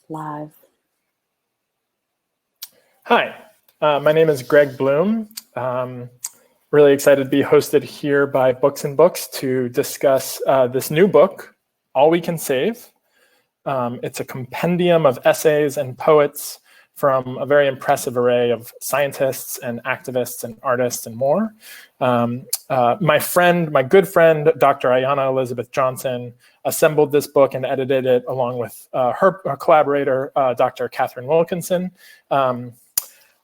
live. Hi, my name is Greg Bloom. Really excited to be hosted here by Books and Books to discuss this new book, All We Can Save. It's a compendium of essays and poets from a very impressive array of scientists and activists and artists and more. My good friend, Dr. Ayanna Elizabeth Johnson, assembled this book and edited it along with her collaborator, Dr. Catherine Wilkinson.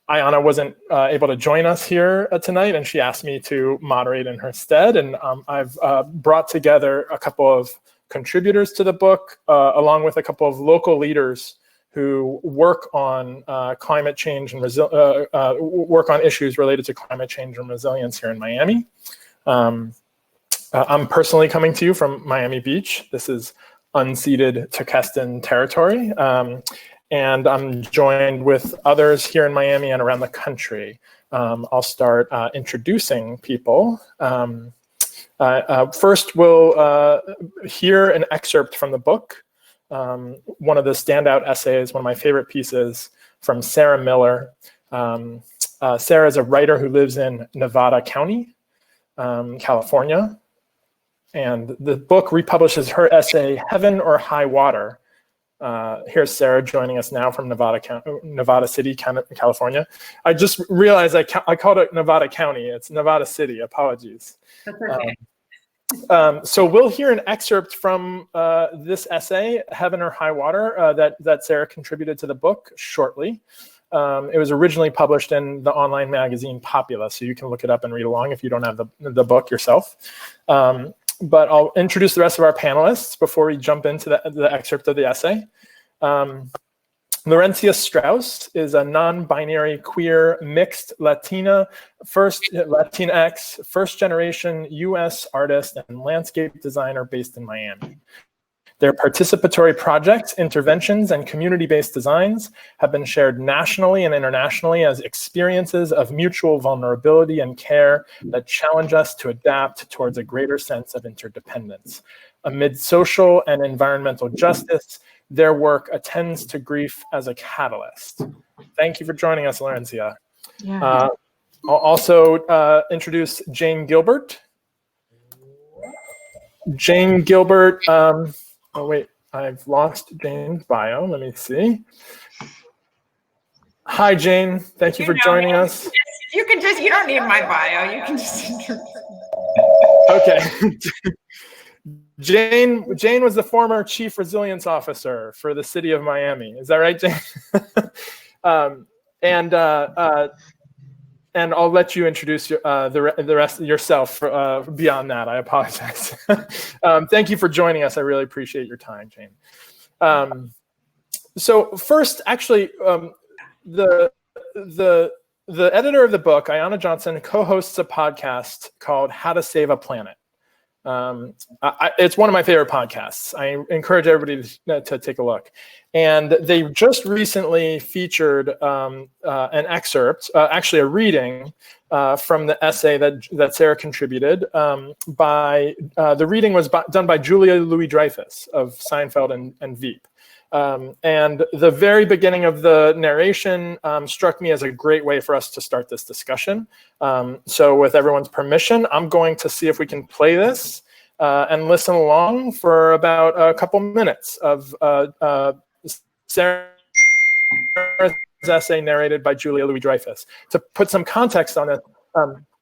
Ayanna wasn't able to join us here tonight, and she asked me to moderate in her stead. And I've brought together a couple of contributors to the book, along with a couple of local leaders who work on climate change and work on issues related to climate change and resilience here in Miami. I'm personally coming to you from Miami Beach. This is unceded Tequestan territory. And I'm joined with others here in Miami and around the country. I'll start introducing people. First, we'll hear an excerpt from the book. One of the standout essays, one of my favorite pieces, from Sarah Miller. Sarah is a writer who lives in Nevada County, California. And the book republishes her essay, Heaven or High Water. Here's Sarah joining us now from Nevada City, California. I just realized I called it Nevada County. It's Nevada City. Apologies. That's okay. So we'll hear an excerpt from this essay, Heaven or High Water, that Sarah contributed to the book shortly. It was originally published in the online magazine Popula, so you can look it up and read along if you don't have the book yourself. But I'll introduce the rest of our panelists before we jump into the excerpt of the essay. Laurencia Strauss is a non-binary, queer, mixed Latinx, first-generation U.S. artist and landscape designer based in Miami. Their participatory projects, interventions, and community-based designs have been shared nationally and internationally as experiences of mutual vulnerability and care that challenge us to adapt towards a greater sense of interdependence. Amid social and environmental justice, their work attends to grief as a catalyst. Thank you for joining us, Laurencia. Yeah. I'll also introduce Jane Gilbert. Jane Gilbert, oh wait, I've lost Jane's bio. Let me see. Hi, Jane. Thank you for joining us. You don't need my bio. You can just. Okay. Jane was the former chief resilience officer for the city of Miami. Is that right, Jane? And I'll let you introduce the rest of yourself beyond that. I apologize. Thank you for joining us. I really appreciate your time, Jane. So first, actually, the editor of the book, Ayanna Johnson, co-hosts a podcast called How to Save a Planet. It's one of my favorite podcasts. I encourage everybody to take a look. And they just recently featured an excerpt, actually a reading from the essay that Sarah contributed. The reading was done by Julia Louis-Dreyfus of Seinfeld and Veep. And the very beginning of the narration struck me as a great way for us to start this discussion. So with everyone's permission, I'm going to see if we can play this and listen along for about a couple minutes of Sarah's essay narrated by Julia Louis-Dreyfus. To put some context on it,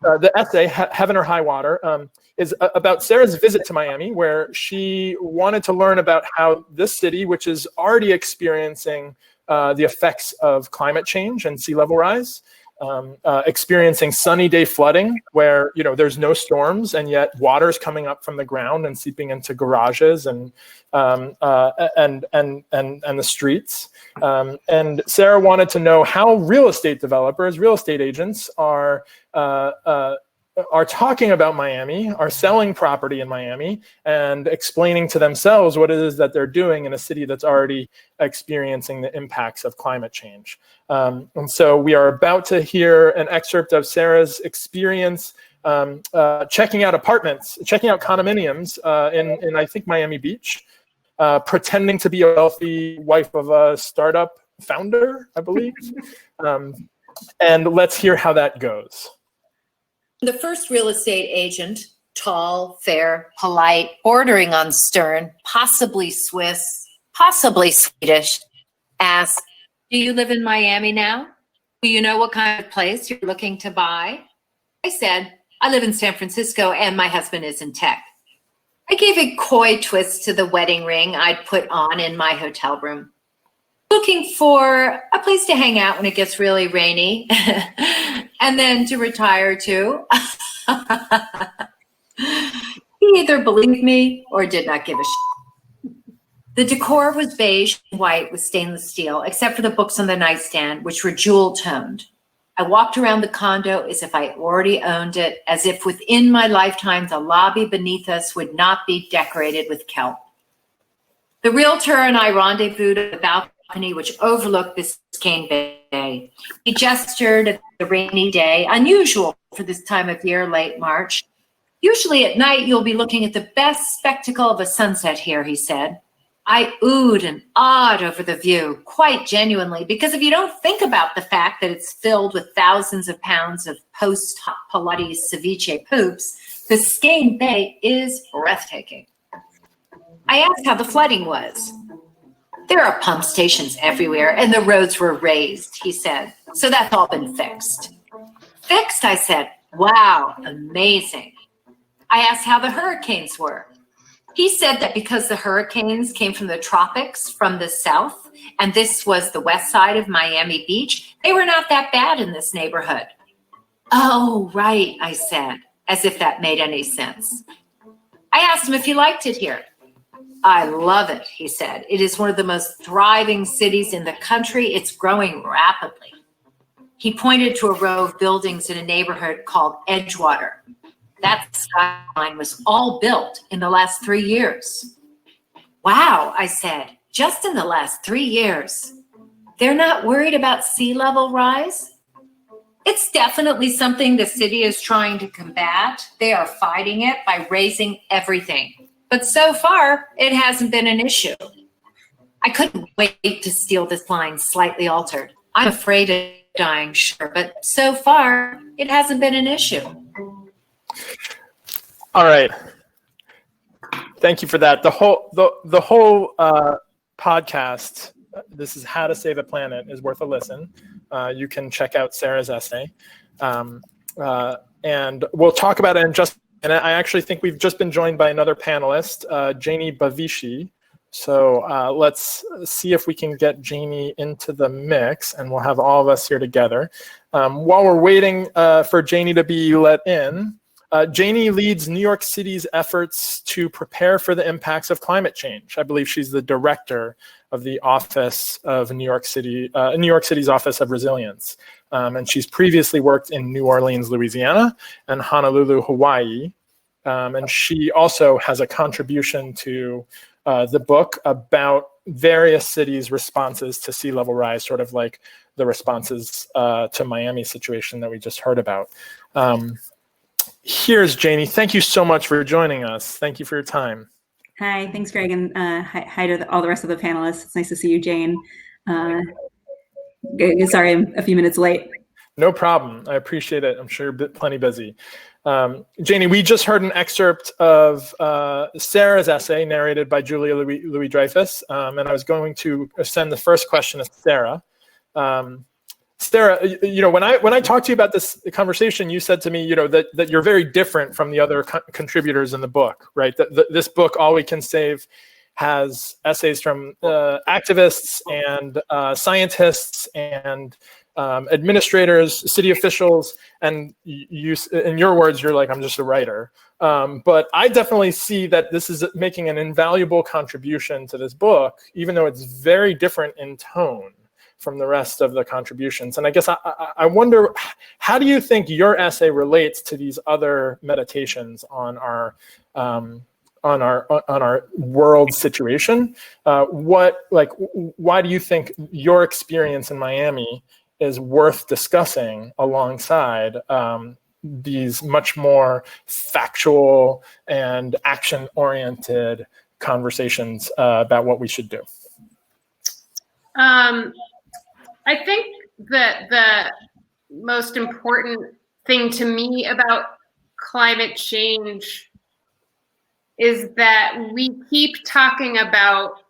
the essay, Heaven or High Water, is about Sarah's visit to Miami, where she wanted to learn about how this city, which is already experiencing the effects of climate change and sea level rise, experiencing sunny day flooding, where there's no storms and yet water's coming up from the ground and seeping into garages and the streets. And Sarah wanted to know how real estate developers, real estate agents are talking about Miami, are selling property in Miami, and explaining to themselves what it is that they're doing in a city that's already experiencing the impacts of climate change. And so we are about to hear an excerpt of Sarah's experience checking out apartments, checking out condominiums in I think, Miami Beach. pretending to be a wealthy wife of a startup founder, I believe. And let's hear how that goes. The first real estate agent, tall, fair, polite, bordering on stern, possibly Swiss, possibly Swedish, asked, "Do you live in Miami now? Do you know what kind of place you're looking to buy?" I said, "I live in San Francisco and my husband is in tech." I gave a coy twist to the wedding ring I'd put on in my hotel room. Looking for a place to hang out when it gets really rainy and then to retire to. He either believed me or did not give a shit. The decor was beige and white with stainless steel, except for the books on the nightstand, which were jewel-toned. I walked around the condo as if I already owned it, as if within my lifetime the lobby beneath us would not be decorated with kelp. The realtor and I rendezvoused at the balcony which overlooked Biscayne Bay. He gestured at the rainy day, unusual for this time of year, late March. "Usually at night you'll be looking at the best spectacle of a sunset here," he said. I oohed and awed over the view, quite genuinely, because if you don't think about the fact that it's filled with thousands of pounds of post-hot Pilates ceviche poops, Biscayne Bay is breathtaking. I asked how the flooding was. "There are pump stations everywhere and the roads were raised," he said. "So that's all been fixed." "Fixed?" I said. "Wow, amazing." I asked how the hurricanes were. He said that because the hurricanes came from the tropics from the south, and this was the west side of Miami Beach, they were not that bad in this neighborhood. "Oh, right," I said, as if that made any sense. I asked him if he liked it here. "I love it," he said. "It is one of the most thriving cities in the country. It's growing rapidly." He pointed to a row of buildings in a neighborhood called Edgewater. That skyline was all built in the last 3 years. "Wow," I said, "just in the last 3 years. They're not worried about sea level rise?" "It's definitely something the city is trying to combat. They are fighting it by raising everything. But so far, it hasn't been an issue." I couldn't wait to steal this line slightly altered. "I'm afraid of dying, sure, but so far, it hasn't been an issue." All right. Thank you for that. The whole podcast, this is How to Save a Planet, is worth a listen. You can check out Sarah's essay. And we'll talk about it in just. And I actually think we've just been joined by another panelist, Janie Bavisi. So let's see if we can get Janie into the mix, and we'll have all of us here together. While we're waiting for Janie to be let in, Janie leads New York City's efforts to prepare for the impacts of climate change. I believe she's the director of the Office of New York City's Office of Resilience. And she's previously worked in New Orleans, Louisiana, and Honolulu, Hawaii. And she also has a contribution to the book about various cities' responses to sea level rise, sort of like the responses to Miami's situation that we just heard about. Here's Janie. Thank you so much for joining us. Thank you for your time. Hi, thanks, Greg, and hi to all the rest of the panelists. It's nice to see you, Jane. Sorry, I'm a few minutes late. No problem. I appreciate it. I'm sure you're plenty busy. Janie, we just heard an excerpt of Sarah's essay narrated by Julia Louis Dreyfus, and I was going to send the first question to Sarah. Sarah, you know, when I talked to you about this conversation, you said to me, you know, that you're very different from the other contributors in the book, right? That this book, All We Can Save, has essays from activists and scientists and administrators, city officials, and you, in your words, you're like, I'm just a writer. But I definitely see that this is making an invaluable contribution to this book, even though it's very different in tone from the rest of the contributions. And I guess I wonder, how do you think your essay relates to these other meditations on our world situation? Why do you think your experience in Miami is worth discussing alongside these much more factual and action-oriented conversations about what we should do? I think that the most important thing to me about climate change is that we keep talking about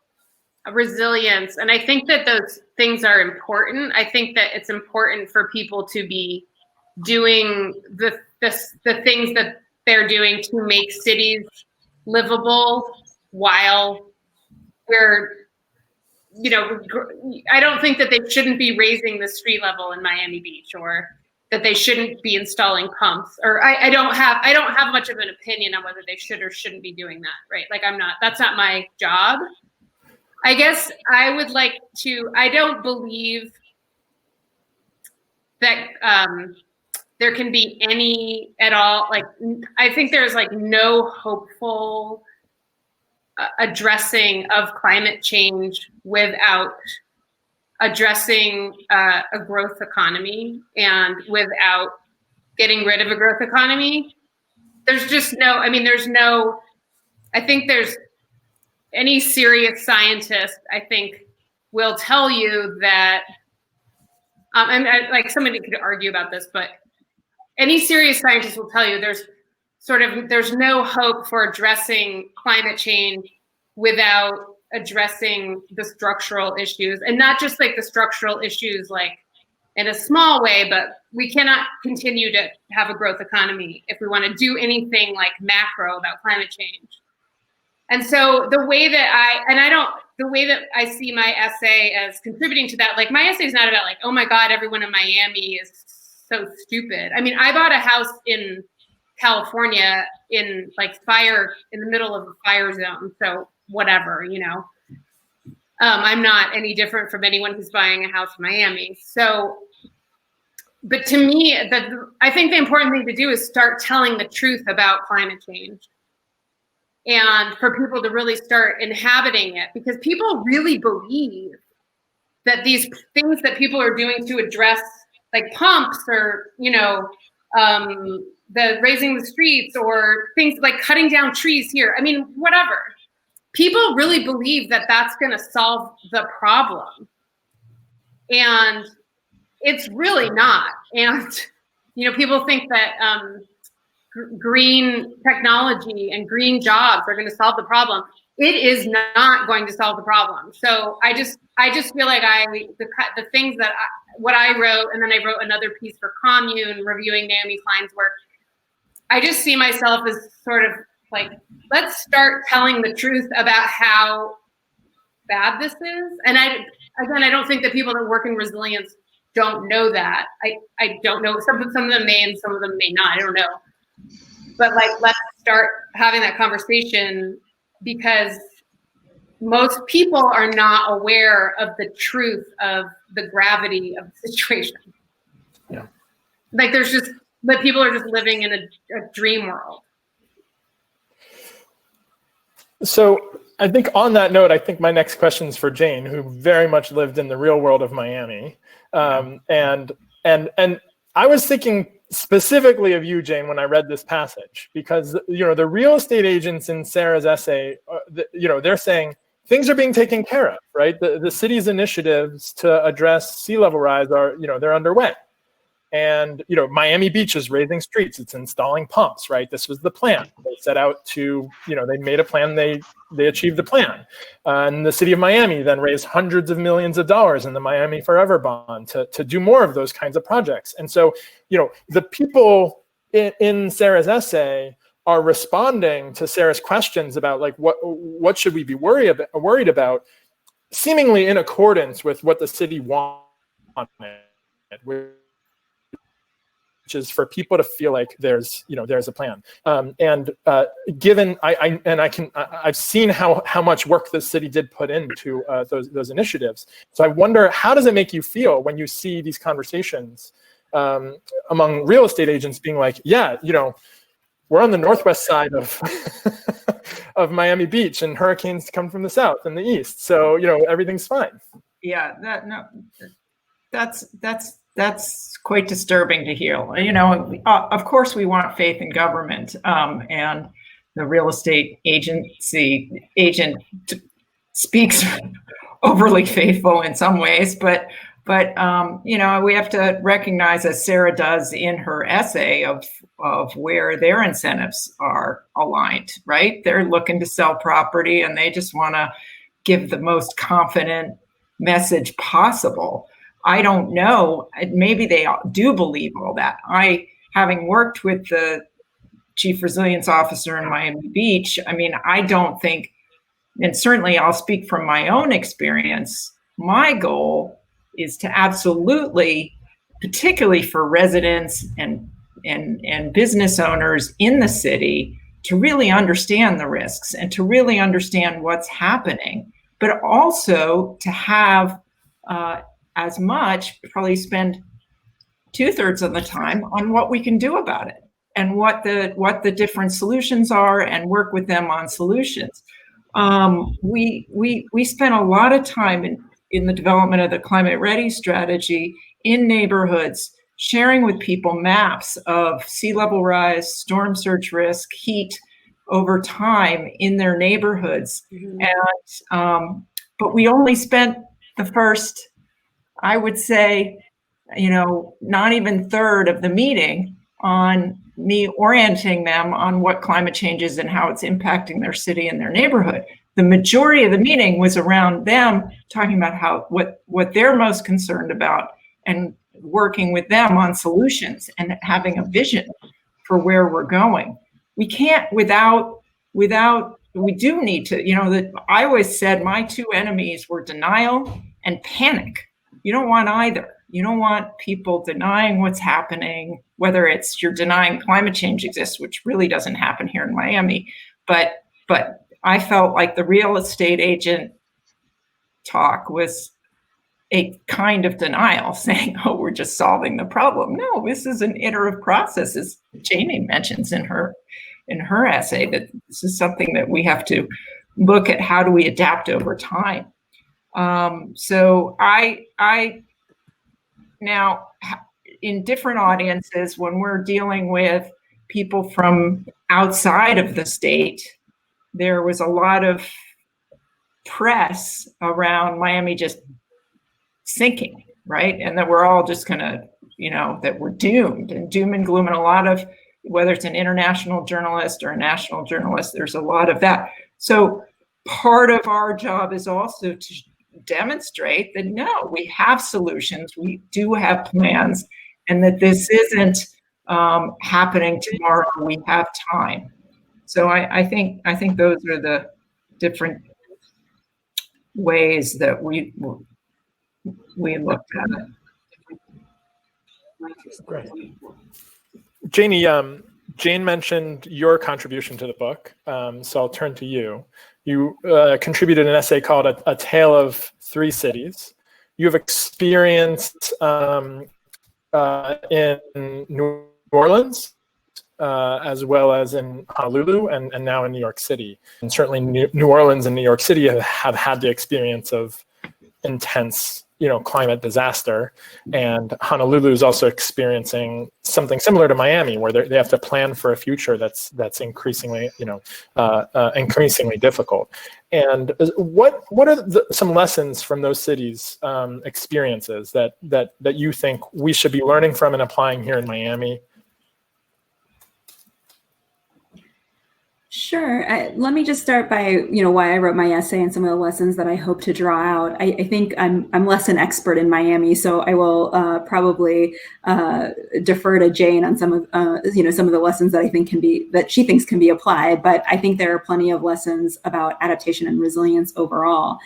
resilience. And I think that those things are important. I think that it's important for people to be doing the things that they're doing to make cities livable while we're, I don't think that they shouldn't be raising the street level in Miami Beach, or that they shouldn't be installing pumps, or I don't have much of an opinion on whether they should or shouldn't be doing that, right? Like that's not my job. I guess I would like to, I don't believe that there can be any at all, like, I think there's like no hopeful addressing of climate change without addressing a growth economy and without getting rid of a growth economy. There's just no, I think there's any serious scientist, I think, will tell you that, like somebody could argue about this, but any serious scientist will tell you there's no hope for addressing climate change without addressing the structural issues, and not just like the structural issues like in a small way, but we cannot continue to have a growth economy if we want to do anything like macro about climate change. And so the way that I see my essay as contributing to that, like my essay is not about like, oh my God, everyone in Miami is so stupid. I mean, I bought a house in California in the middle of a fire zone. So whatever, I'm not any different from anyone who's buying a house in Miami. So, but to me, I think the important thing to do is start telling the truth about climate change, and for people to really start inhabiting it, because people really believe that these things that people are doing to address like pumps or, the raising the streets or things like cutting down trees here. I mean, whatever. People really believe that that's going to solve the problem. And it's really not. And, people think that green technology and green jobs are going to solve the problem. It is not going to solve the problem. So I just feel like the things that what I wrote, and then I wrote another piece for Commune reviewing Naomi Klein's work. I just see myself as sort of like, let's start telling the truth about how bad this is. And I don't think that people that work in resilience don't know that. I don't know. Some of them may and some of them may not. I don't know. But like, let's start having that conversation, because most people are not aware of the truth of the gravity of the situation. Yeah. Like but people are just living in a dream world. So I think on that note, I think my next question is for Jane, who very much lived in the real world of Miami. And I was thinking specifically of you, Jane, when I read this passage, because, the real estate agents in Sarah's essay, they're saying things are being taken care of, right? The city's initiatives to address sea level rise are, they're underway. And, Miami Beach is raising streets, it's installing pumps, right? This was the plan. They set out to, they made a plan, they achieved the plan. And the city of Miami then raised hundreds of millions of dollars in the Miami Forever Bond to do more of those kinds of projects. And so, the people in Sarah's essay are responding to Sarah's questions about like, what should we be worried about, seemingly in accordance with what the city wanted, which is for people to feel like there's a plan. Given I've seen how much work the city did put into those initiatives. So I wonder, how does it make you feel when you see these conversations among real estate agents being like, yeah, we're on the northwest side of of Miami Beach, and hurricanes come from the south and the east, so everything's fine. Yeah, that's quite disturbing to hear. Of course we want faith in government, and the real estate agent speaks overly faithful in some ways, but you know, we have to recognize, as Sarah does in her essay, of where their incentives are aligned, right? They're looking to sell property and they just want to give the most confident message possible. I don't know, maybe they do believe all that. Having worked with the chief resilience officer in Miami Beach, I mean, I don't think, and certainly I'll speak from my own experience, my goal is to absolutely, particularly for residents and business owners in the city, to really understand the risks and to really understand what's happening, but also to have as much, probably spend 2/3 of the time on what we can do about it and what the different solutions are, and work with them on solutions. We spent a lot of time in the development of the Climate Ready strategy in neighborhoods, sharing with people maps of sea level rise, storm surge risk, heat over time in their neighborhoods. Mm-hmm. And but we only spent the first, I would say, you know, not even third of the meeting on me orienting them on what climate change is and how it's impacting their city and their neighborhood. The majority of the meeting was around them talking about what they're most concerned about, and working with them on solutions and having a vision for where we're going. We can't we do need to, you know, that I always said my two enemies were denial and panic. You don't want either. You don't want people denying what's happening, whether it's you're denying climate change exists, which really doesn't happen here in Miami. But I felt like the real estate agent talk was a kind of denial, saying, oh, we're just solving the problem. No, this is an iterative process, as Janie mentions in her essay, that this is something that we have to look at. How do we adapt over time? So I now, in different audiences, when we're dealing with people from outside of the state, there was a lot of press around Miami just sinking, right? And that we're all just gonna, you know, that we're doomed, and doom and gloom, and a lot of, whether it's an international journalist or a national journalist, there's a lot of that. So part of our job is also to demonstrate that no, we have solutions, we do have plans, and that this isn't happening tomorrow. We have time. So I think those are the different ways that we looked at it. Great. Janie, Jane mentioned your contribution to the book, so I'll turn to you. You contributed an essay called A Tale of Three Cities. You have experienced in New Orleans, as well as in Honolulu, and now in New York City. And certainly New Orleans and New York City have had the experience of intense, you know, climate disaster, and Honolulu is also experiencing something similar to Miami, where they have to plan for a future that's increasingly, you know, increasingly difficult. And what are some lessons from those cities' experiences that you think we should be learning from and applying here in Miami? Sure. Let me just start by, you know, why I wrote my essay and some of the lessons that I hope to draw out. I think I'm less an expert in Miami, so I will probably defer to Jane on some of, you know, some of the lessons that I think that she thinks can be applied. But I think there are plenty of lessons about adaptation and resilience overall.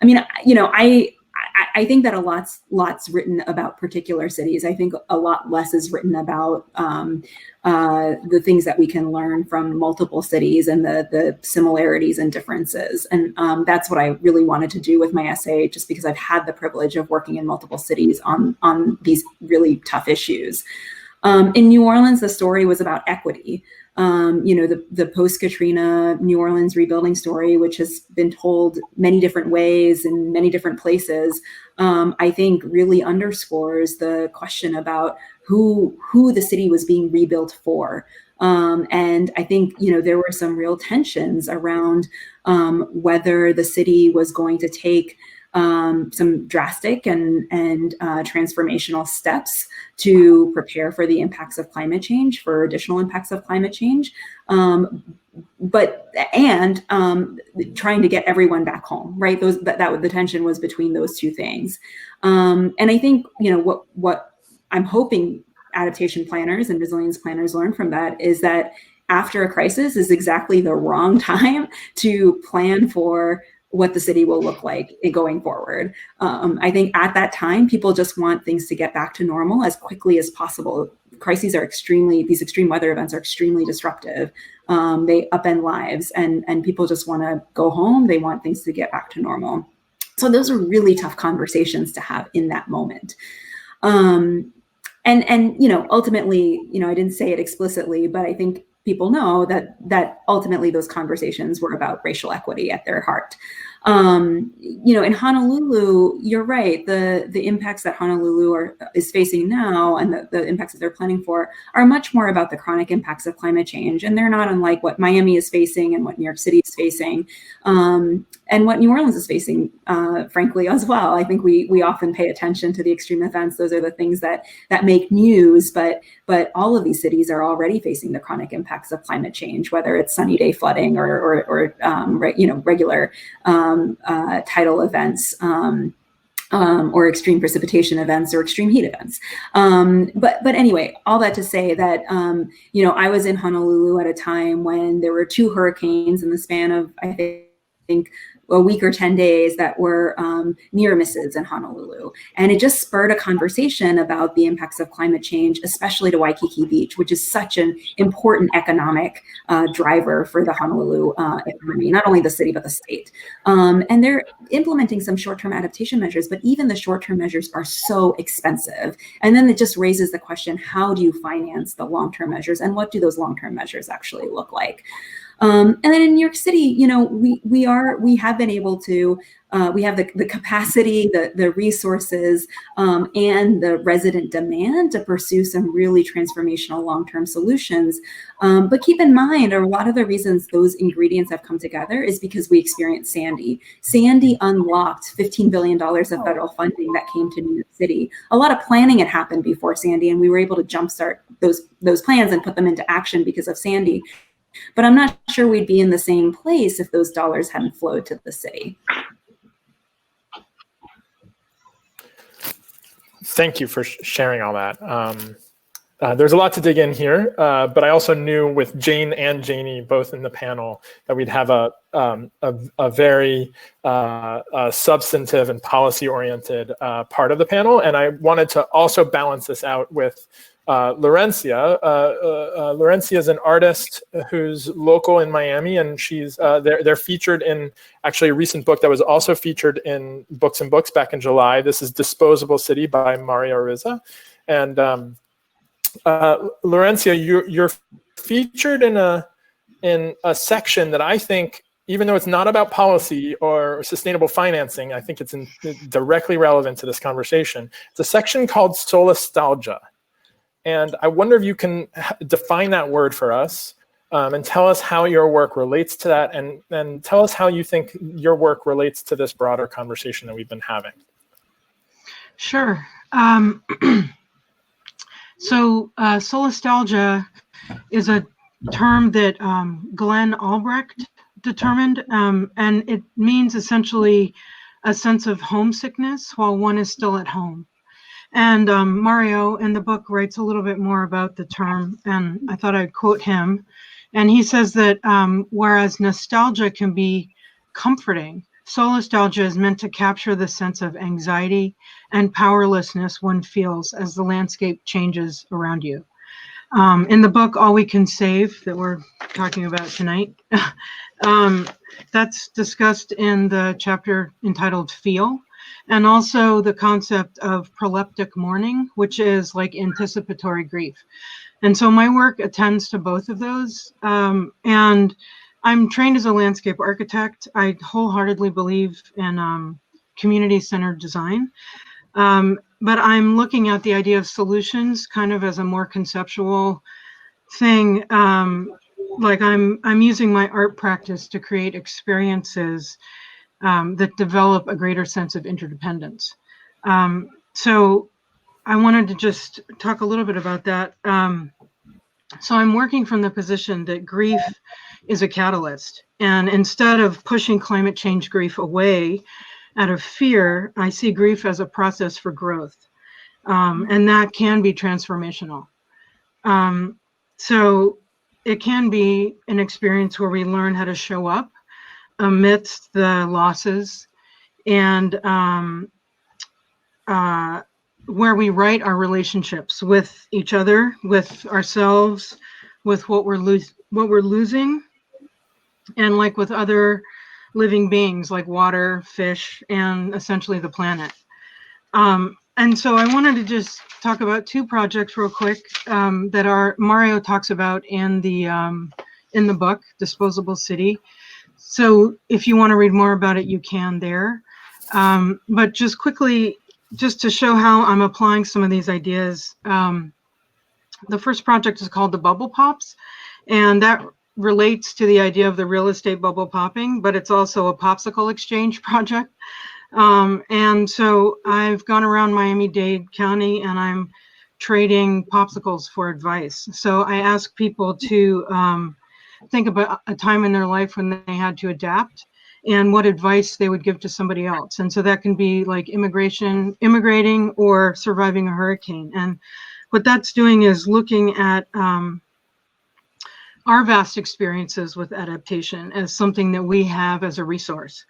I mean, you know, I think that a lot's written about particular cities. I think a lot less is written about the things that we can learn from multiple cities and the similarities and differences. And that's what I really wanted to do with my essay, just because I've had the privilege of working in multiple cities on these really tough issues. In New Orleans, the story was about equity. You know, the post-Katrina New Orleans rebuilding story, which has been told many different ways in many different places, I think really underscores the question about who the city was being rebuilt for. And I think, there were some real tensions around whether the city was going to take some drastic and transformational steps to prepare for the impacts of climate change, for additional impacts of climate change, and trying to get everyone back home, right? The tension was between those two things. And I think, what I'm hoping adaptation planners and resilience planners learn from that is that after a crisis is exactly the wrong time to plan for what the city will look like going forward. I think at that time, people just want things to get back to normal as quickly as possible. These extreme weather events are extremely disruptive. They upend lives, and people just want to go home. They want things to get back to normal. So those are really tough conversations to have in that moment. And ultimately, I didn't say it explicitly, but I think people know that ultimately those conversations were about racial equity at their heart. In Honolulu, you're right. The impacts that Honolulu is facing now, and the impacts that they're planning for, are much more about the chronic impacts of climate change, and they're not unlike what Miami is facing and what New York City is facing, and what New Orleans is facing, frankly, as well. I think we often pay attention to the extreme events. Those are the things that make news, but all of these cities are already facing the chronic impacts of climate change, whether it's sunny day flooding or regular tidal events, or extreme precipitation events or extreme heat events. But anyway, all that to say that, I was in Honolulu at a time when there were 2 hurricanes in the span of, I think, a week or 10 days that were near misses in Honolulu. And it just spurred a conversation about the impacts of climate change, especially to Waikiki Beach, which is such an important economic driver for the Honolulu economy, not only the city, but the state. And they're implementing some short-term adaptation measures, but even the short-term measures are so expensive. And then it just raises the question, how do you finance the long-term measures, and what do those long-term measures actually look like? And then in New York City, we have been able to, we have the capacity, the resources, and the resident demand to pursue some really transformational long-term solutions. But keep in mind, a lot of the reasons those ingredients have come together is because we experienced Sandy. Sandy unlocked $15 billion of federal funding that came to New York City. A lot of planning had happened before Sandy, and we were able to jumpstart those plans and put them into action because of Sandy. But I'm not sure we'd be in the same place if those dollars hadn't flowed to the city. Thank you for sharing all that. There's a lot to dig in here, but I also knew with Jane and Janie both in the panel that we'd have a very substantive and policy-oriented part of the panel, and I wanted to also balance this out with Laurencia. Laurencia is an artist who's local in Miami, and they're featured in actually a recent book that was also featured in Books and Books back in July. This is Disposable City by Mario Rizza. And Laurencia, you're featured in a section that I think, even though it's not about policy or sustainable financing, I think it's directly relevant to this conversation. It's a section called Solastalgia. And I wonder if you can define that word for us, and tell us how your work relates to that, and tell us how you think your work relates to this broader conversation that we've been having. Sure. So solastalgia is a term that Glenn Albrecht determined, and it means essentially a sense of homesickness while one is still at home. And Mario in the book writes a little bit more about the term, and I thought I'd quote him. And he says that whereas nostalgia can be comforting, solastalgia is meant to capture the sense of anxiety and powerlessness one feels as the landscape changes around you. In the book, All We Can Save, that we're talking about tonight, that's discussed in the chapter entitled Feel. And also the concept of proleptic mourning, which is like anticipatory grief. And so my work attends to both of those. And I'm trained as a landscape architect. I wholeheartedly believe in community-centered design. But I'm looking at the idea of solutions kind of as a more conceptual thing, like I'm using my art practice to create experiences that develop a greater sense of interdependence. So I wanted to just talk a little bit about that. So I'm working from the position that grief is a catalyst. And instead of pushing climate change grief away out of fear, I see grief as a process for growth. And that can be transformational. So it can be an experience where we learn how to show up amidst the losses, and where we write our relationships with each other, with ourselves, with what we're losing, and like with other living beings like water, fish, and essentially the planet. And so I wanted to just talk about two projects real quick that Mario talks about in the book, Disposable City. So if you want to read more about it, you can there. But just quickly, just to show how I'm applying some of these ideas, the first project is called the Bubble Pops, and that relates to the idea of the real estate bubble popping, but it's also a popsicle exchange project. And so I've gone around Miami-Dade County and I'm trading popsicles for advice. So I ask people to think about a time in their life when they had to adapt and what advice they would give to somebody else. And so that can be like immigrating or surviving a hurricane. And what that's doing is looking at our vast experiences with adaptation as something that we have as a resource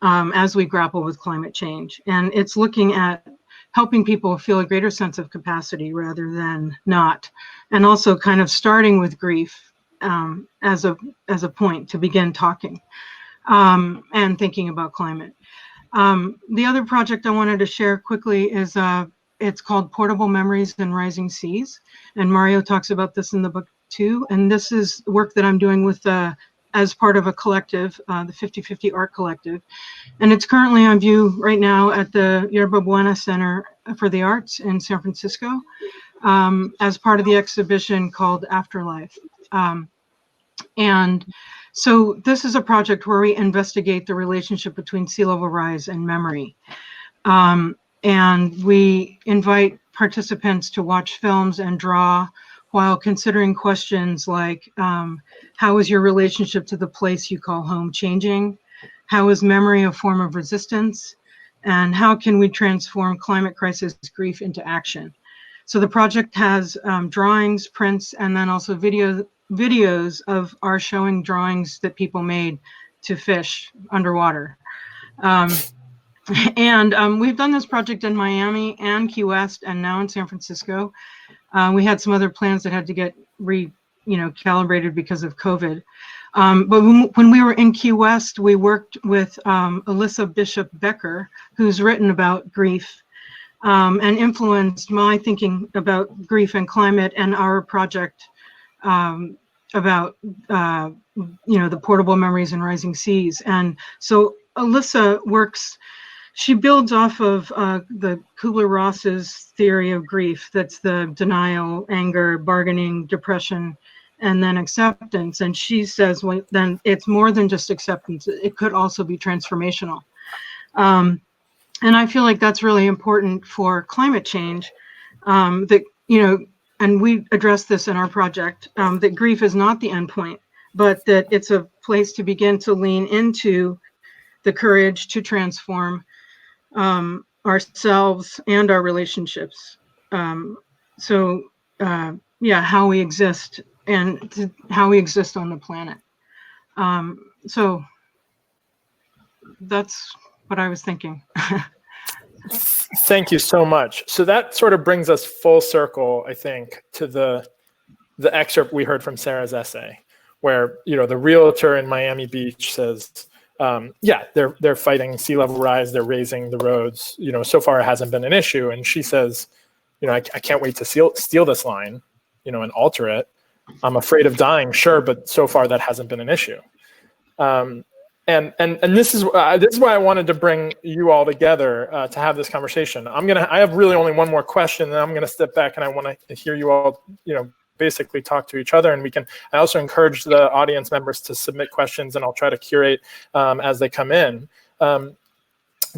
as we grapple with climate change. And it's looking at helping people feel a greater sense of capacity rather than not. And also kind of starting with grief as a point to begin talking and thinking about climate. The other project I wanted to share quickly is it's called Portable Memories and Rising Seas. And Mario talks about this in the book too. And this is work that I'm doing with as part of a collective, the 50/50 Art Collective. And it's currently on view right now at the Yerba Buena Center for the Arts in San Francisco as part of the exhibition called Afterlife. And so this is a project where we investigate the relationship between sea level rise and memory. And we invite participants to watch films and draw while considering questions like, how is your relationship to the place you call home changing? How is memory a form of resistance? And how can we transform climate crisis grief into action? So the project has drawings, prints, and then also videos of our showing drawings that people made to fish underwater. And we've done this project in Miami and Key West and now in San Francisco. We had some other plans that had to get calibrated because of COVID. But when we were in Key West, we worked with Alyssa Bishop Becker, who's written about grief and influenced my thinking about grief and climate and our project about the portable memories and rising seas. And so Alyssa she builds off of the Kubler-Ross's theory of grief. That's the denial, anger, bargaining, depression, and then acceptance. And she says, well, then it's more than just acceptance. It could also be transformational. And I feel like that's really important for climate change, and we address this in our project, that grief is not the endpoint, but that it's a place to begin to lean into the courage to transform ourselves and our relationships. How we exist and how we exist on the planet. So that's what I was thinking. Thank you so much. So that sort of brings us full circle, I think, to the excerpt we heard from Sarah's essay, where the realtor in Miami Beach says, they're fighting sea level rise, they're raising the roads. So far it hasn't been an issue. And she says, I can't wait to steal this line, and alter it. I'm afraid of dying, sure, but so far that hasn't been an issue. And this is why I wanted to bring you all together to have this conversation. I have really only one more question, and I'm gonna step back, and I want to hear you all, basically talk to each other, and I also encourage the audience members to submit questions, and I'll try to curate as they come in.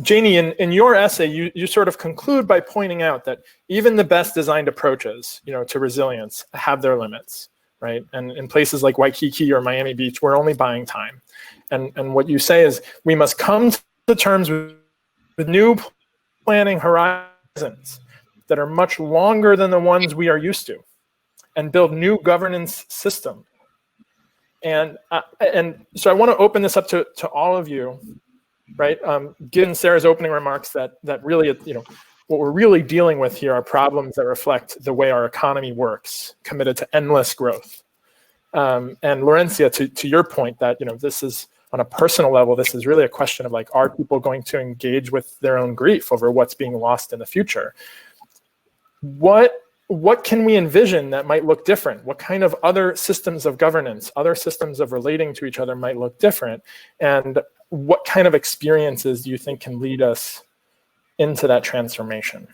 Janie, in your essay, you sort of conclude by pointing out that even the best designed approaches, to resilience have their limits, right? And in places like Waikiki or Miami Beach, we're only buying time. And what you say is we must come to terms with new planning horizons that are much longer than the ones we are used to, and build new governance systems. And so I want to open this up to all of you. Right, given Sarah's opening remarks that really, what we're really dealing with here are problems that reflect the way our economy works, committed to endless growth. And Laurencia, to your point that, this is on a personal level, this is really a question of like, are people going to engage with their own grief over what's being lost in the future? What can we envision that might look different? What kind of other systems of governance, other systems of relating to each other might look different? And what kind of experiences do you think can lead us into that transformation?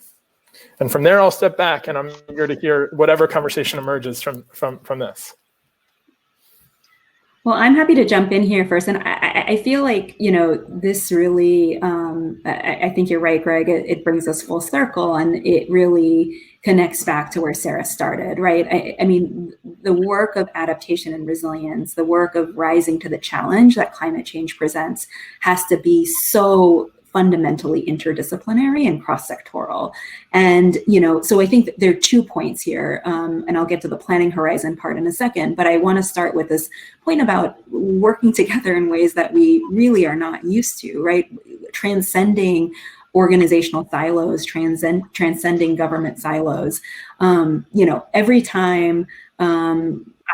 And from there, I'll step back, and I'm eager to hear whatever conversation emerges from this. Well, I'm happy to jump in here first. And I feel like, this really, I think you're right, Greg, it brings us full circle, and it really connects back to where Sarah started, right? I mean, the work of adaptation and resilience, the work of rising to the challenge that climate change presents has to be so fundamentally interdisciplinary and cross-sectoral. And, so I think that there are 2 points here, and I'll get to the planning horizon part in a second, but I want to start with this point about working together in ways that we really are not used to, right? Transcending organizational silos, transcending government silos. Every time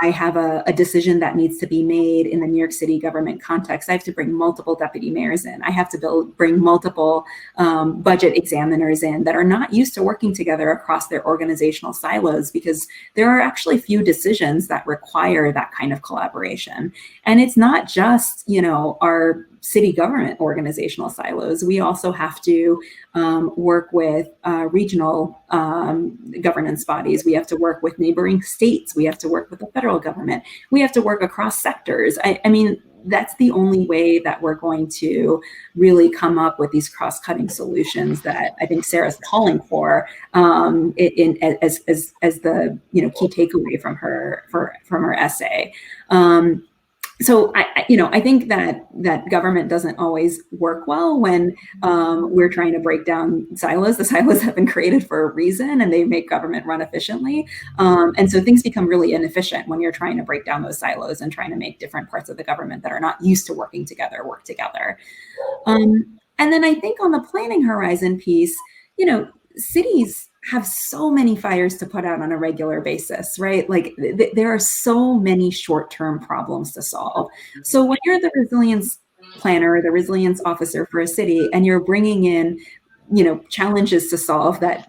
I have a decision that needs to be made in the New York City government context, I have to bring multiple deputy mayors in. I have to bring multiple budget examiners in that are not used to working together across their organizational silos, because there are actually few decisions that require that kind of collaboration. And it's not just, our city government organizational silos. We also have to work with regional governance bodies. We have to work with neighboring states. We have to work with the federal government. We have to work across sectors. I mean, that's the only way that we're going to really come up with these cross-cutting solutions that I think Sarah's calling for as the key takeaway from her essay. So I think that government doesn't always work well when we're trying to break down silos. The silos have been created for a reason, and they make government run efficiently. And so things become really inefficient when you're trying to break down those silos and trying to make different parts of the government that are not used to working together work together. And then I think on the planning horizon piece, cities have so many fires to put out on a regular basis, right? Like there are so many short-term problems to solve. So when you're the resilience planner, the resilience officer for a city, and you're bringing in, challenges to solve that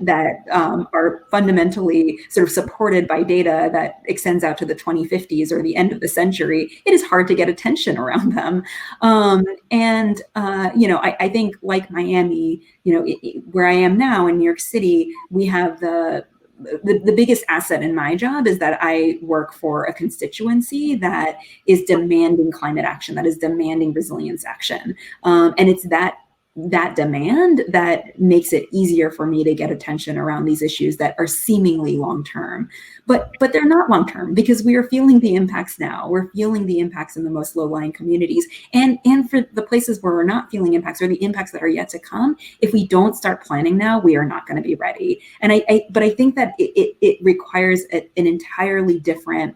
are fundamentally sort of supported by data that extends out to the 2050s or the end of the century, it is hard to get attention around them. I think like Miami, where I am now in New York City, we have the biggest asset in my job is that I work for a constituency that is demanding climate action, that is demanding resilience action. And it's that demand that makes it easier for me to get attention around these issues that are seemingly long-term, but they're not long-term, because we are feeling the impacts now. We're feeling the impacts in the most low-lying communities, and for the places where we're not feeling impacts, or the impacts that are yet to come. If we don't start planning now, we are not going to be ready. And but I think that it requires an entirely different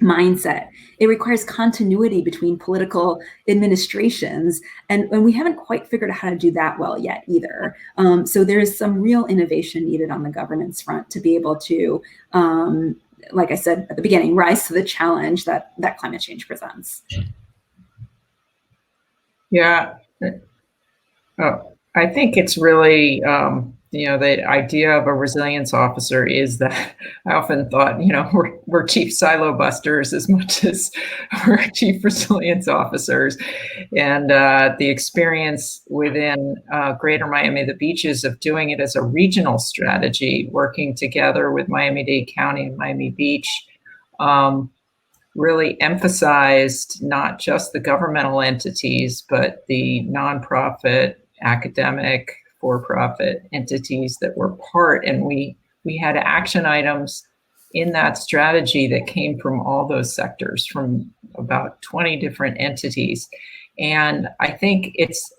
mindset. It requires continuity between political administrations, and we haven't quite figured out how to do that well yet either. So there is some real innovation needed on the governance front to be able to, like I said at the beginning, rise to the challenge that climate change presents. Yeah. I think it's really the idea of a resilience officer is that I often thought, we're chief silo busters as much as we're chief resilience officers. And the experience within Greater Miami, the beaches, of doing it as a regional strategy, working together with Miami-Dade County and Miami Beach, really emphasized not just the governmental entities, but the nonprofit, academic, for-profit entities that were part. And we had action items in that strategy that came from all those sectors, from about 20 different entities. And I think it's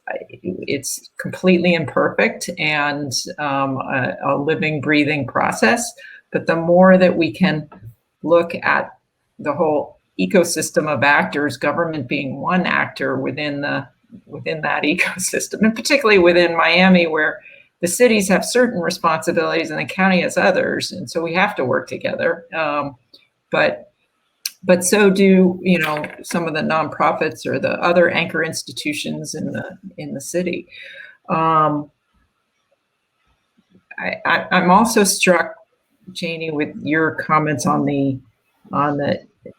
completely imperfect and a living, breathing process. But the more that we can look at the whole ecosystem of actors, government being one actor within that ecosystem, and particularly within Miami, where the cities have certain responsibilities and the county has others, and so we have to work together. But so do some of the nonprofits or the other anchor institutions in the city. I'm also struck, Janie, with your comments on the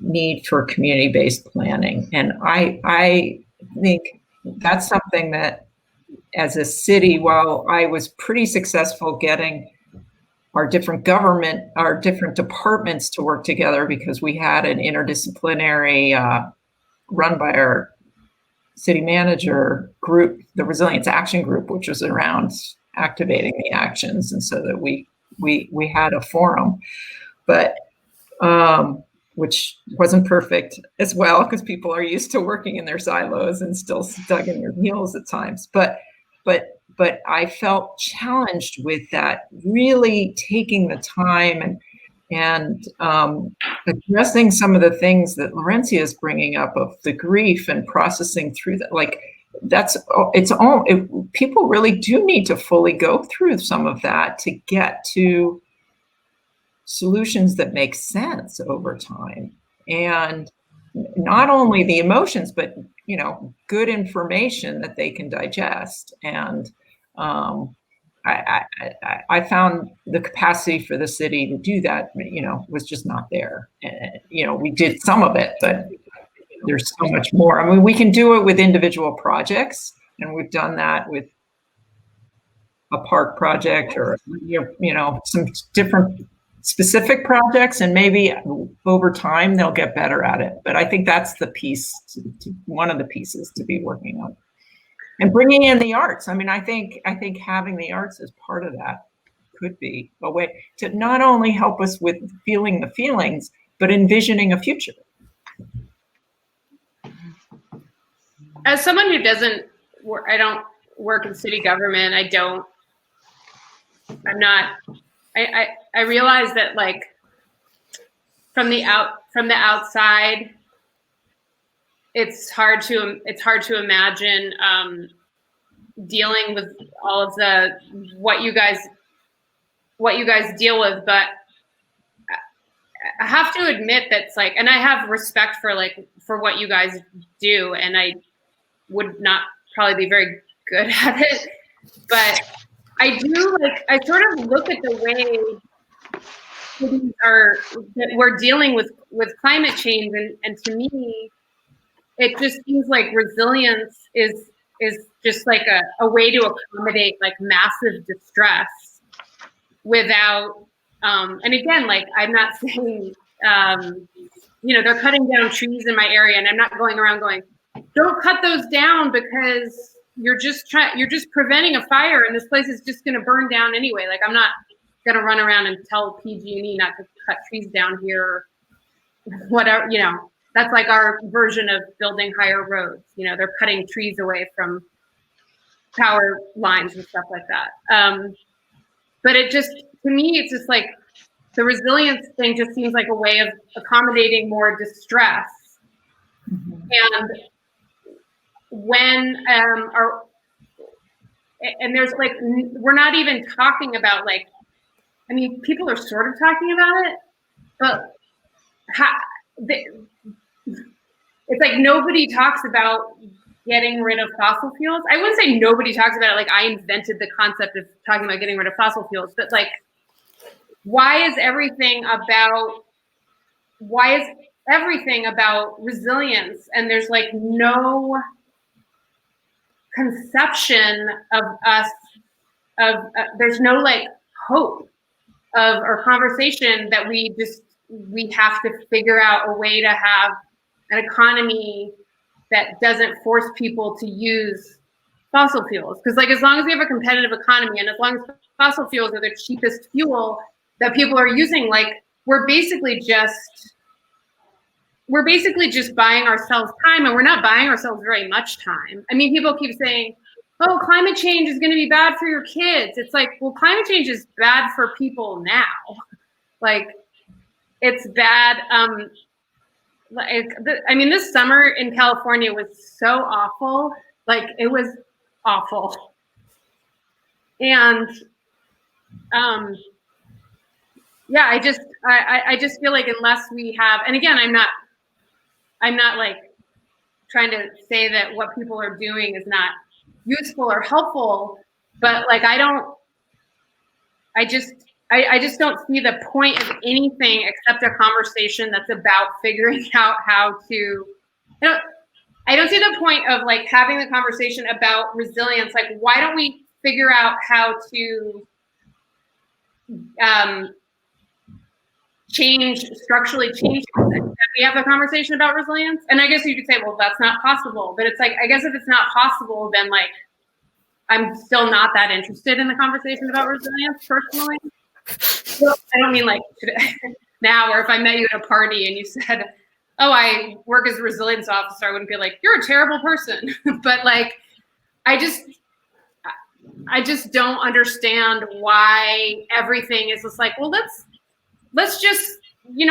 need for community-based planning. And I think that's something that, as a city, while I was pretty successful getting our different departments to work together, because we had an interdisciplinary run by our city manager group, the Resilience Action Group, which was around activating the actions, and so that we had a forum, but which wasn't perfect as well, because people are used to working in their silos and still stuck in their heels at times. But I felt challenged with that, really taking the time and addressing some of the things that Laurencia is bringing up, of the grief and processing through that. Like, people really do need to fully go through some of that to get to solutions that make sense over time, and not only the emotions, but good information that they can digest. And I found the capacity for the city to do that, was just not there. We did some of it, but there's so much more. I mean, we can do it with individual projects, and we've done that with a park project or some different specific projects, and maybe over time they'll get better at it. But I think that's the piece, one of the pieces to be working on, and bringing in the arts. I mean, I think having the arts as part of that could be a way to not only help us with feeling the feelings, but envisioning a future. As someone who I don't work in city government. I realize that, like, from the outside, it's hard to imagine dealing with all of what you guys deal with. But I have to admit that's like, and I have respect for what you guys do, and I would not probably be very good at it, but I do, I sort of look at the way cities that we're dealing with climate change, and to me, it just seems like resilience is just like a way to accommodate massive distress without, and again, I'm not saying, they're cutting down trees in my area, and I'm not going around going, don't cut those down because you're just preventing a fire, and this place is just going to burn down anyway. I'm not going to run around and tell PG&E not to cut trees down here, whatever, that's like our version of building higher roads. They're cutting trees away from power lines and stuff like that. But it just, to me, it's just like the resilience thing just seems like a way of accommodating more distress. Mm-hmm. And when and there's we're not even talking about people are sort of talking about it, but it's like nobody talks about getting rid of fossil fuels. I wouldn't say nobody talks about it. Like I invented the concept of talking about getting rid of fossil fuels, but like, why is everything about resilience? And there's like no conception of us, there's no like hope of or conversation that we have to figure out a way to have an economy that doesn't force people to use fossil fuels. Because like as long as we have a competitive economy and as long as fossil fuels are the cheapest fuel that people are using, like we're basically just buying ourselves time, and we're not buying ourselves very much time. I mean, people keep saying, oh, climate change is going to be bad for your kids. It's like, well, climate change is bad for people now. Like it's bad. I mean, this summer in California was so awful. Like it was awful. And yeah, I just feel like unless we have, and again, I'm not like trying to say that what people are doing is not useful or helpful, but like I just don't see the point of anything except a conversation that's about figuring out how to, I don't see the point of like having the conversation about resilience. Like, why don't we figure out how to structurally change it? We have a conversation about resilience. And I guess you could say, well, that's not possible. But it's like, I guess if it's not possible, then like, I'm still not that interested in the conversation about resilience personally. Well, I don't mean like now, or if I met you at a party and you said, oh, I work as a resilience officer, I wouldn't be like, you're a terrible person. But like, I just don't understand why everything is just like, well, let's just,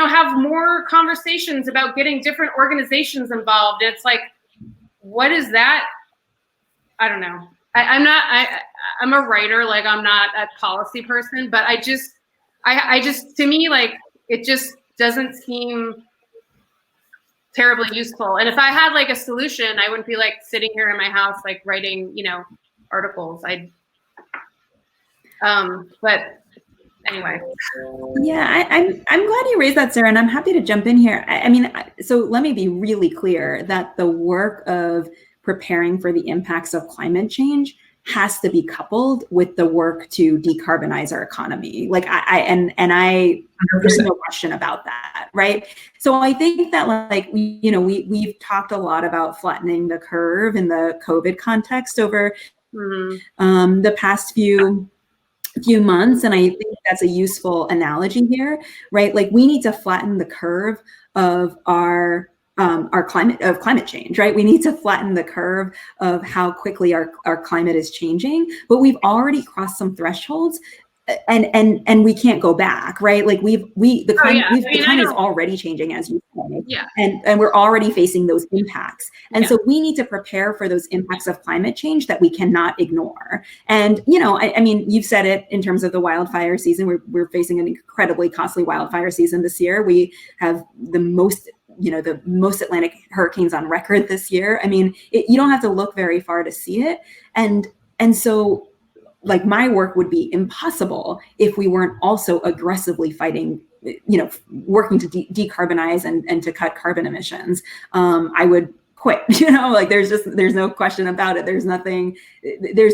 have more conversations about getting different organizations involved. It's like, what is that? I don't know. I'm a writer, like I'm not a policy person, but I just, to me, like, it just doesn't seem terribly useful. And if I had like a solution, I wouldn't be like sitting here in my house, like writing, articles. But anyway. Yeah, I'm glad you raised that, Sarah, and I'm happy to jump in here. I mean, so let me be really clear that the work of preparing for the impacts of climate change has to be coupled with the work to decarbonize our economy. Like there's no question about that, right? So I think that like, we've talked a lot about flattening the curve in the COVID context over the past few months. And I think that's a useful analogy here, right? Like we need to flatten the curve of our climate change, right? We need to flatten the curve of how quickly our climate is changing, but we've already crossed some thresholds and we can't go back, right? Like the climate is already changing, as you say, and we're already facing those impacts. And so we need to prepare for those impacts of climate change that we cannot ignore. And, I mean, you've said it in terms of the wildfire season. We're facing an incredibly costly wildfire season this year. We have the most Atlantic hurricanes on record this year. I mean, you don't have to look very far to see it. And so like my work would be impossible if we weren't also aggressively fighting, working to decarbonize and to cut carbon emissions. I would quit, like there's no question about it. There's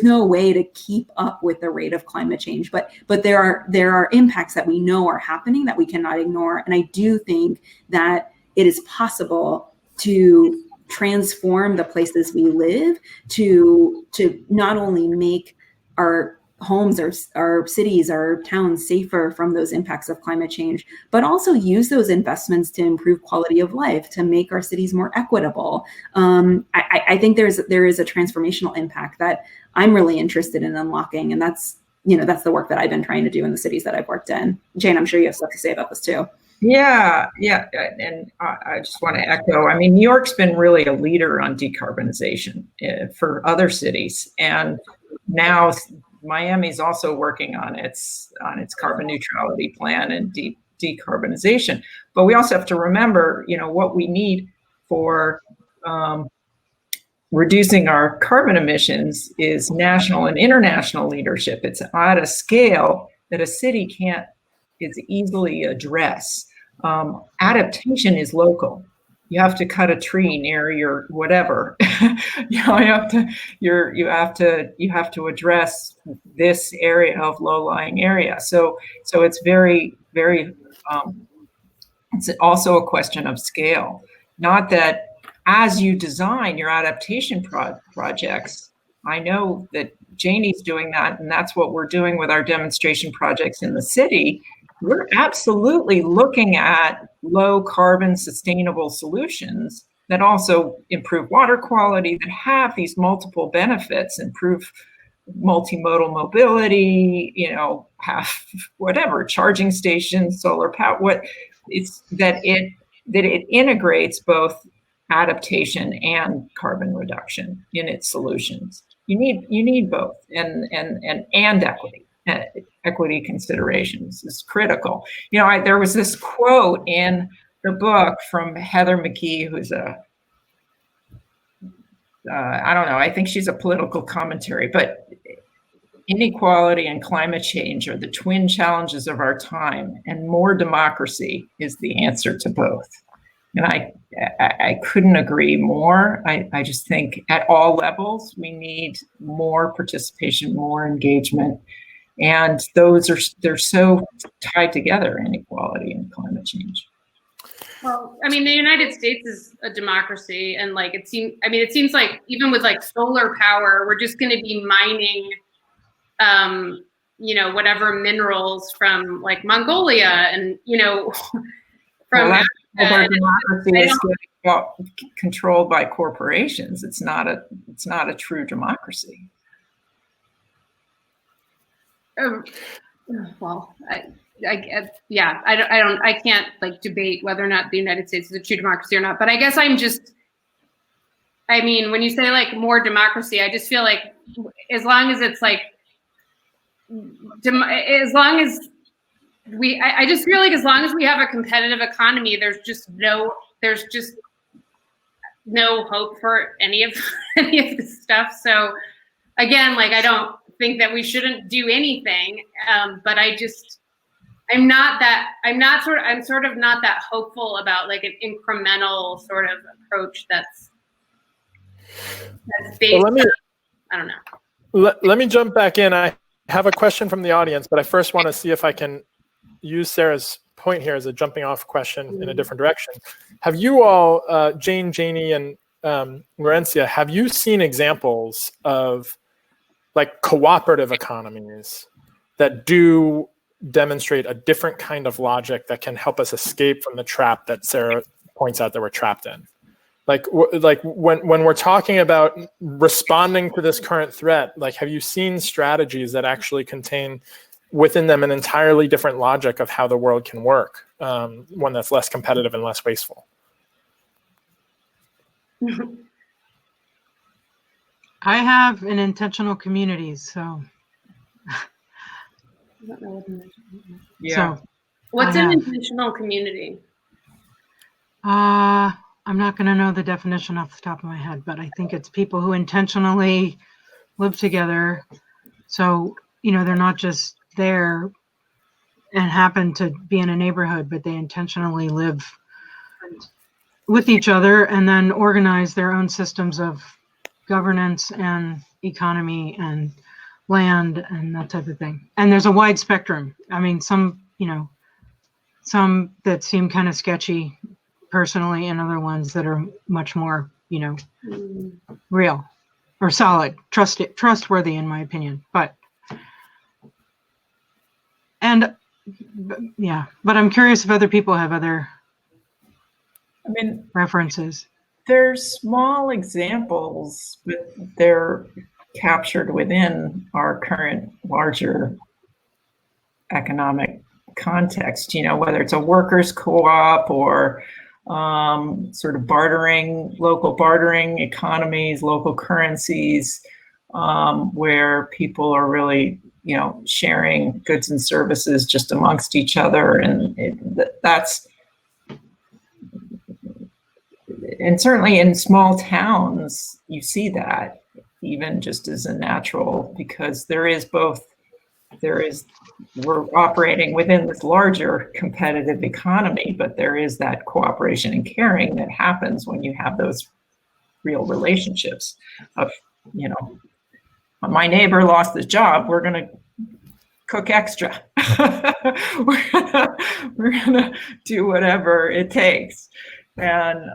no way to keep up with the rate of climate change, but there are impacts that we know are happening that we cannot ignore. And I do think that it is possible to transform the places we live to not only make our homes, our cities, our towns safer from those impacts of climate change, but also use those investments to improve quality of life, to make our cities more equitable. I think there is a transformational impact that I'm really interested in unlocking, and that's the work that I've been trying to do in the cities that I've worked in. Jane, I'm sure you have stuff to say about this too. Yeah. And I just want to echo, I mean, New York's been really a leader on decarbonization for other cities. And now Miami's also working on its carbon neutrality plan and decarbonization. But we also have to remember, what we need for reducing our carbon emissions is national and international leadership. It's at a scale that a city can't as easily address. Adaptation is local. You have to cut a tree near your whatever. You have to address this area of low-lying area. So it's very, very. It's also a question of scale. Not that as you design your adaptation projects, I know that Janie's doing that, and that's what we're doing with our demonstration projects in the city. We're absolutely looking at low carbon sustainable solutions that also improve water quality, that have these multiple benefits, improve multimodal mobility, have whatever, charging stations, solar power, that it integrates both adaptation and carbon reduction in its solutions. You need both, and equity. Equity considerations is critical. There was this quote in the book from Heather McGhee, who's I don't know, I think she's a political commentary, but inequality and climate change are the twin challenges of our time, and more democracy is the answer to both. And I couldn't agree more. I just think at all levels, we need more participation, more engagement. And they're so tied together, inequality and climate change. Well, I mean, the United States is a democracy, and it seems like even with solar power, we're just going to be mining, whatever minerals from Mongolia and, from our democracy is controlled by corporations. It's not a true democracy. Well, I can't debate whether or not the United States is a true democracy or not. But I guess when you say more democracy, I just feel like as long as it's as long as I just feel like as long as we have a competitive economy, there's just no hope for any of this stuff. So again, I don't think that we shouldn't do anything, but I'm sort of not that hopeful about an incremental sort of approach that's based on, I don't know. Let me jump back in. I have a question from the audience, but I first want to see if I can use Sarah's point here as a jumping off question in a different direction. Have you all, Jane, Janie, and Laurencia, have you seen examples of cooperative economies that do demonstrate a different kind of logic that can help us escape from the trap that Sarah points out that we're trapped in? When we're talking about responding to this current threat, have you seen strategies that actually contain within them an entirely different logic of how the world can work, one that's less competitive and less wasteful? I have an intentional communities, so. Yeah. So, what's an intentional community? I'm not going to know the definition off the top of my head, but I think it's people who intentionally live together. So, they're not just there and happen to be in a neighborhood, but they intentionally live with each other and then organize their own systems of governance and economy and land and that type of thing. And there's a wide spectrum. I mean, some that seem kind of sketchy personally, and other ones that are much more, real or solid, trustworthy in my opinion. But I'm curious if other people have other references. There's small examples, but they're captured within our current larger economic context, whether it's a workers' co-op or sort of local bartering economies, local currencies, where people are really, sharing goods and services just amongst each other. And and certainly in small towns, you see that even just as a natural, because we're operating within this larger competitive economy, but there is that cooperation and caring that happens when you have those real relationships of, my neighbor lost his job, we're going to cook extra. we're gonna do whatever it takes. And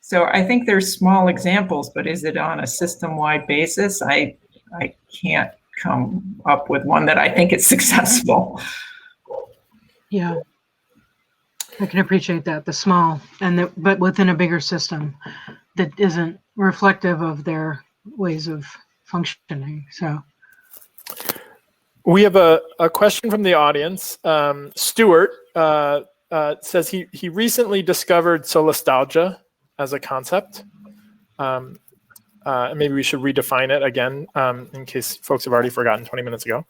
so I think there's small examples, but is it on a system-wide basis? I can't come up with one that I think is successful. Yeah, I can appreciate that, the small, but within a bigger system that isn't reflective of their ways of functioning. So we have a question from the audience. Stuart says he recently discovered solastalgia as a concept. Maybe we should redefine it again in case folks have already forgotten 20 minutes ago.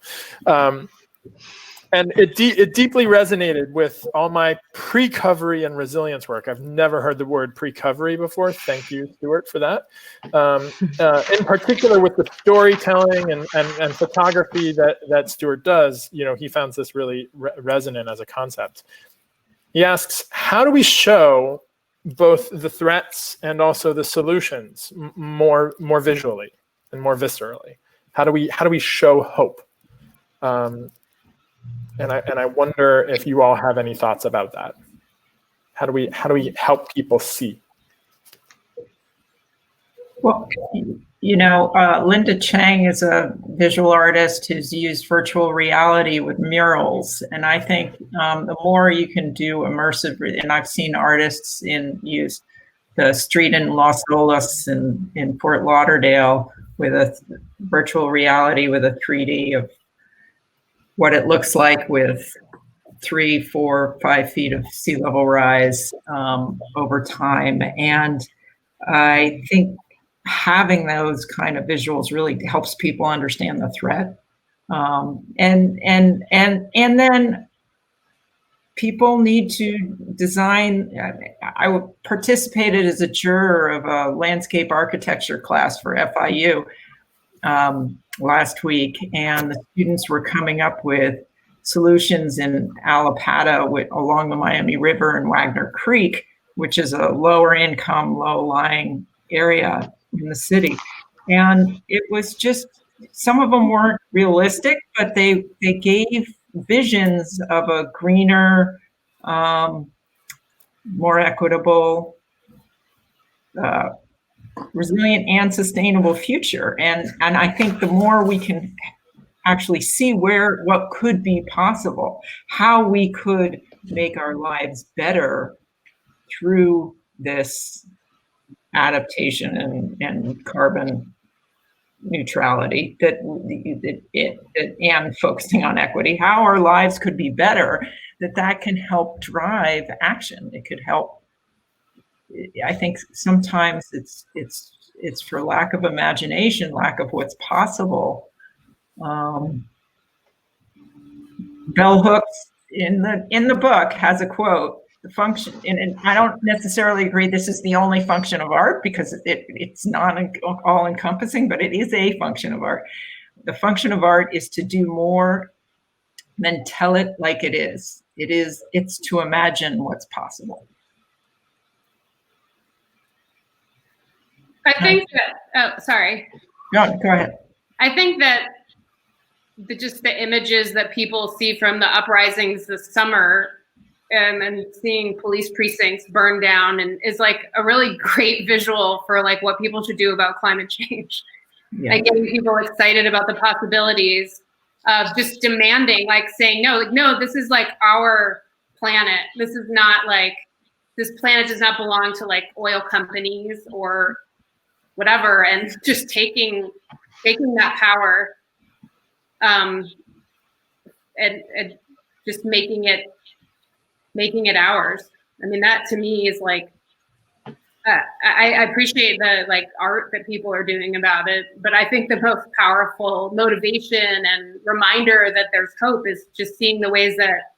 And it deeply resonated with all my pre-covery and resilience work. I've never heard the word pre-covery before. Thank you, Stuart, for that. In particular with the storytelling and photography that Stuart does, he found this really resonant as a concept. He asks, how do we show both the threats and also the solutions more visually and more viscerally? How do we show hope? And I wonder if you all have any thoughts about that. How do we help people see? Well, Linda Chang is a visual artist who's used virtual reality with murals. And I think the more you can do immersive, and I've seen artists use the street in Los Olas in Fort Lauderdale with a virtual reality with a 3D of what it looks like with 3, 4, 5 feet of sea level rise over time. And I think having those kind of visuals really helps people understand the threat. And then people need to design. I participated as a juror of a landscape architecture class for FIU last week, and the students were coming up with solutions in Allapattah along the Miami River and Wagner Creek, which is a lower income, low-lying area in the city. And it was just, some of them weren't realistic, but they gave visions of a greener, more equitable, resilient and sustainable future. And I think the more we can actually see what could be possible, how we could make our lives better through this adaptation and carbon neutrality and focusing on equity, how our lives could be better, that can help drive action. It could help. I think sometimes it's for lack of imagination, lack of what's possible. Bell Hooks in the book has a quote: "The function," and I don't necessarily agree this is the only function of art, because it's not all encompassing, but it is a function of art. The function of art is to do more than tell it like it is. It's to imagine what's possible. I think that, sorry. No, go ahead. I think that just the images that people see from the uprisings this summer and seeing police precincts burn down and is like a really great visual for like what people should do about climate change. Yeah. Like getting people excited about the possibilities of just demanding, like saying, no, this is like our planet. This is not like, this planet does not belong to like oil companies or whatever, and just taking that power and just making it ours. I mean, that to me is like, I appreciate the like art that people are doing about it, but I think the most powerful motivation and reminder that there's hope is just seeing the ways that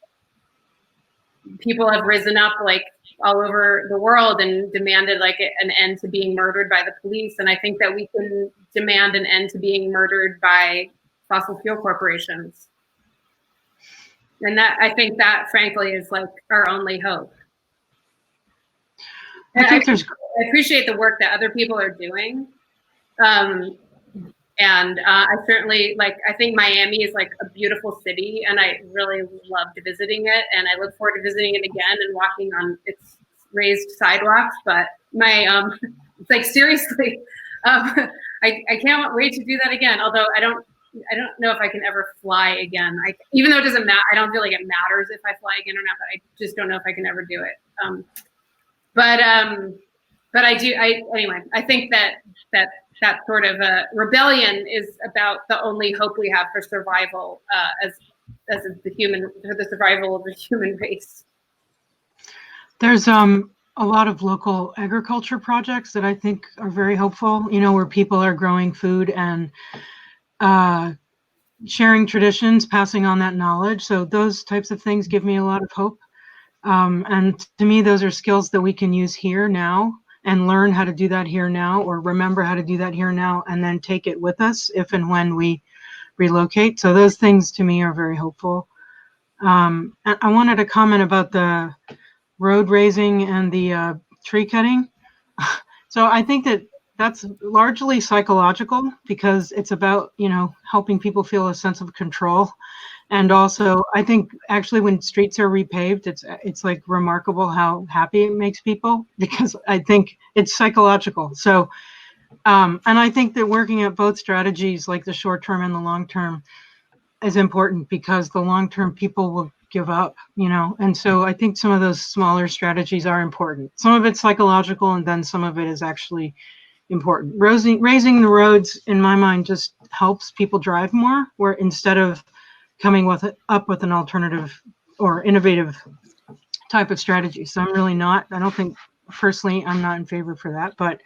people have risen up, like all over the world and demanded like an end to being murdered by the police. And I think that we can demand an end to being murdered by fossil fuel corporations. And that, I think that frankly is like our only hope. And I appreciate the work that other people are doing. And I certainly I think Miami is like a beautiful city and I really loved visiting it. And I look forward to visiting it again and walking on its raised sidewalks. But my, it's like, seriously, I can't wait to do that again. Although I don't know if I can ever fly again. Even though it doesn't matter, I don't feel like it matters if I fly again or not, but I just don't know if I can ever do it. But I do, anyway, I think that sort of a rebellion is about the only hope we have for survival as the survival of the human race. There's a lot of local agriculture projects that I think are very hopeful, where people are growing food and sharing traditions, passing on that knowledge. So those types of things give me a lot of hope. And to me, those are skills that we can use here now and learn how to do that here now, or remember how to do that here now, and then take it with us if and when we relocate. So those things to me are very hopeful. And I wanted to comment about the road raising and the tree cutting. So I think that that's largely psychological because it's about, helping people feel a sense of control. And also, I think actually when streets are repaved, it's like remarkable how happy it makes people because I think it's psychological. So, and I think that working at both strategies, like the short term and the long term, is important because the long term people will give up, and so I think some of those smaller strategies are important. Some of it's psychological and then some of it is actually important. Raising the roads, in my mind, just helps people drive more, where instead of coming up with an alternative or innovative type of strategy. So I don't think personally, I'm not in favor for that, but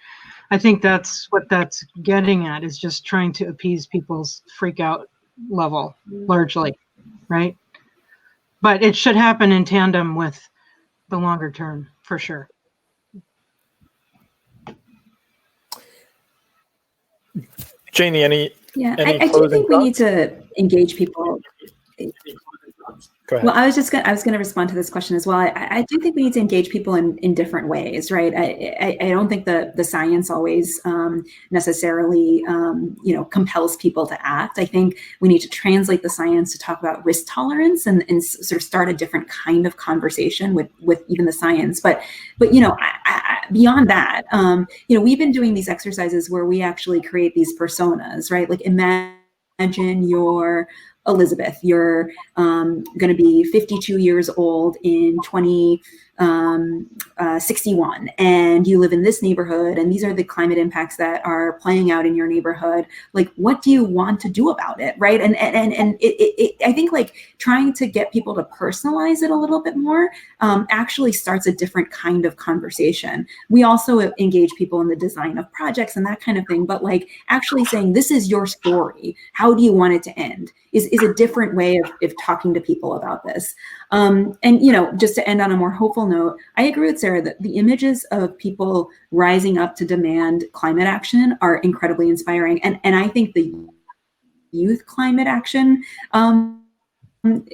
I think that's what that's getting at, is just trying to appease people's freak out level largely, right? But it should happen in tandem with the longer term for sure. Janie, any I do think we need to engage people. Go ahead. Well, I was going to respond to this question as well. I do think we need to engage people in different ways, right? I don't think the science always necessarily, compels people to act. I think we need to translate the science to talk about risk tolerance and sort of start a different kind of conversation with even the science. But beyond that, we've been doing these exercises where we actually create these personas, right? Like imagine you're Elizabeth, you're going to be 52 years old in 2061, and you live in this neighborhood, and these are the climate impacts that are playing out in your neighborhood. Like, what do you want to do about it, right? And I think like trying to get people to personalize it a little bit more actually starts a different kind of conversation. We also engage people in the design of projects and that kind of thing, but like actually saying, this is your story, how do you want it to end, is a different way of talking to people about this. And just to end on a more hopeful note, I agree with Sarah that the images of people rising up to demand climate action are incredibly inspiring. And I think the youth climate action,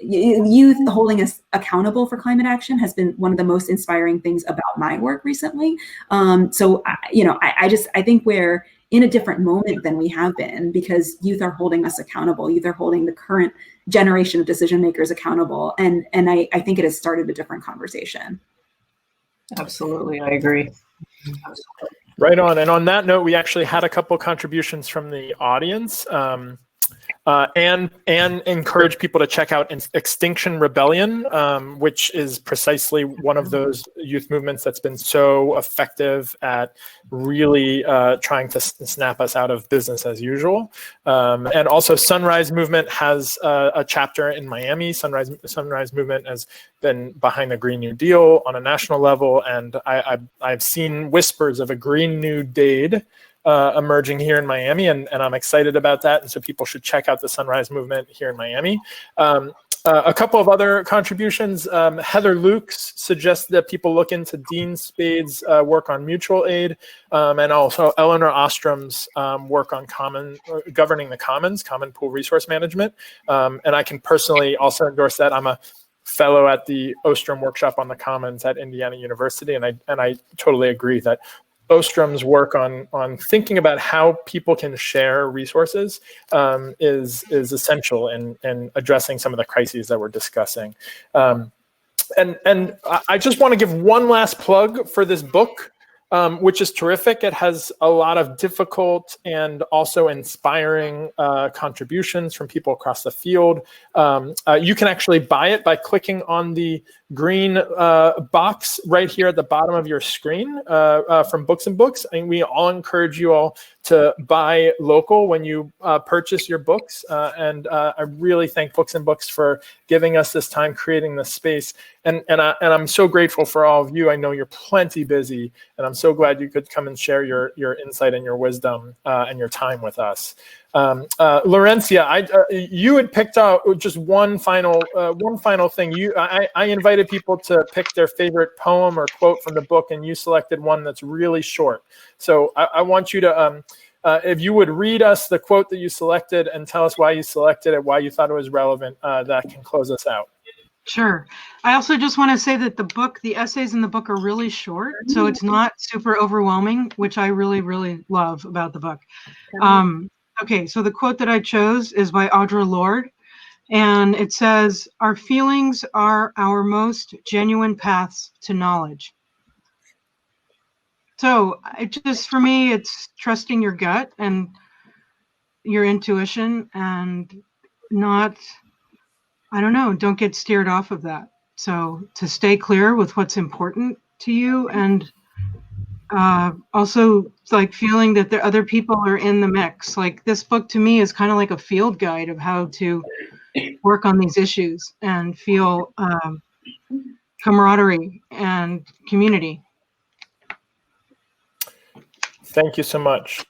youth holding us accountable for climate action has been one of the most inspiring things about my work recently. So I think we're in a different moment than we have been because youth are holding us accountable. Youth are holding the current generation of decision makers accountable. And I think it has started a different conversation. Absolutely, I agree. Right on. And on that note, we actually had a couple contributions from the audience. And encourage people to check out Extinction Rebellion, which is precisely one of those youth movements that's been so effective at really trying to snap us out of business as usual. And also Sunrise Movement has a chapter in Miami. Sunrise Movement has been behind the Green New Deal on a national level, and I've seen whispers of a Green New Dade emerging here in Miami, and I'm excited about that. And so people should check out the Sunrise Movement here in Miami. A couple of other contributions. Heather Lukes suggests that people look into Dean Spade's work on mutual aid, and also Eleanor Ostrom's work on governing the commons, common pool resource management. And I can personally also endorse that. I'm a fellow at the Ostrom Workshop on the Commons at Indiana University, and I totally agree that Ostrom's work on thinking about how people can share resources is essential in addressing some of the crises that we're discussing. And I just want to give one last plug for this book, which is terrific. It has a lot of difficult and also inspiring contributions from people across the field. You can actually buy it by clicking on the green box right here at the bottom of your screen from Books and Books. And we all encourage you all to buy local when you purchase your books. And I really thank Books and Books for giving us this time, creating this space. And I'm so grateful for all of you. I know you're plenty busy, and I'm so glad you could come and share your insight and your wisdom and your time with us. Laurencia, you had picked out just one final thing. I invited people to pick their favorite poem or quote from the book, and you selected one that's really short. So I want you to, if you would read us the quote that you selected and tell us why you selected it, why you thought it was relevant, that can close us out. Sure. I also just want to say that the essays in the book are really short, so it's not super overwhelming, which I really, really love about the book. Okay, so the quote that I chose is by Audre Lorde, and it says, "Our feelings are our most genuine paths to knowledge." So for me, it's trusting your gut and your intuition and don't get steered off of that. So to stay clear with what's important to you, and also like feeling that the other people are in the mix. Like this book to me is kind of like a field guide of how to work on these issues and feel camaraderie and community. Thank you so much.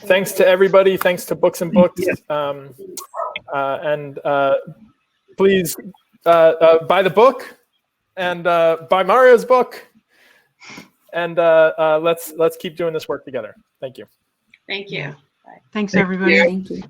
Thanks to everybody. Thanks to Books and Books. Please buy the book and buy Mario's book. And let's keep doing this work together. Thank you. Thank you. Thanks, everybody. Thank you.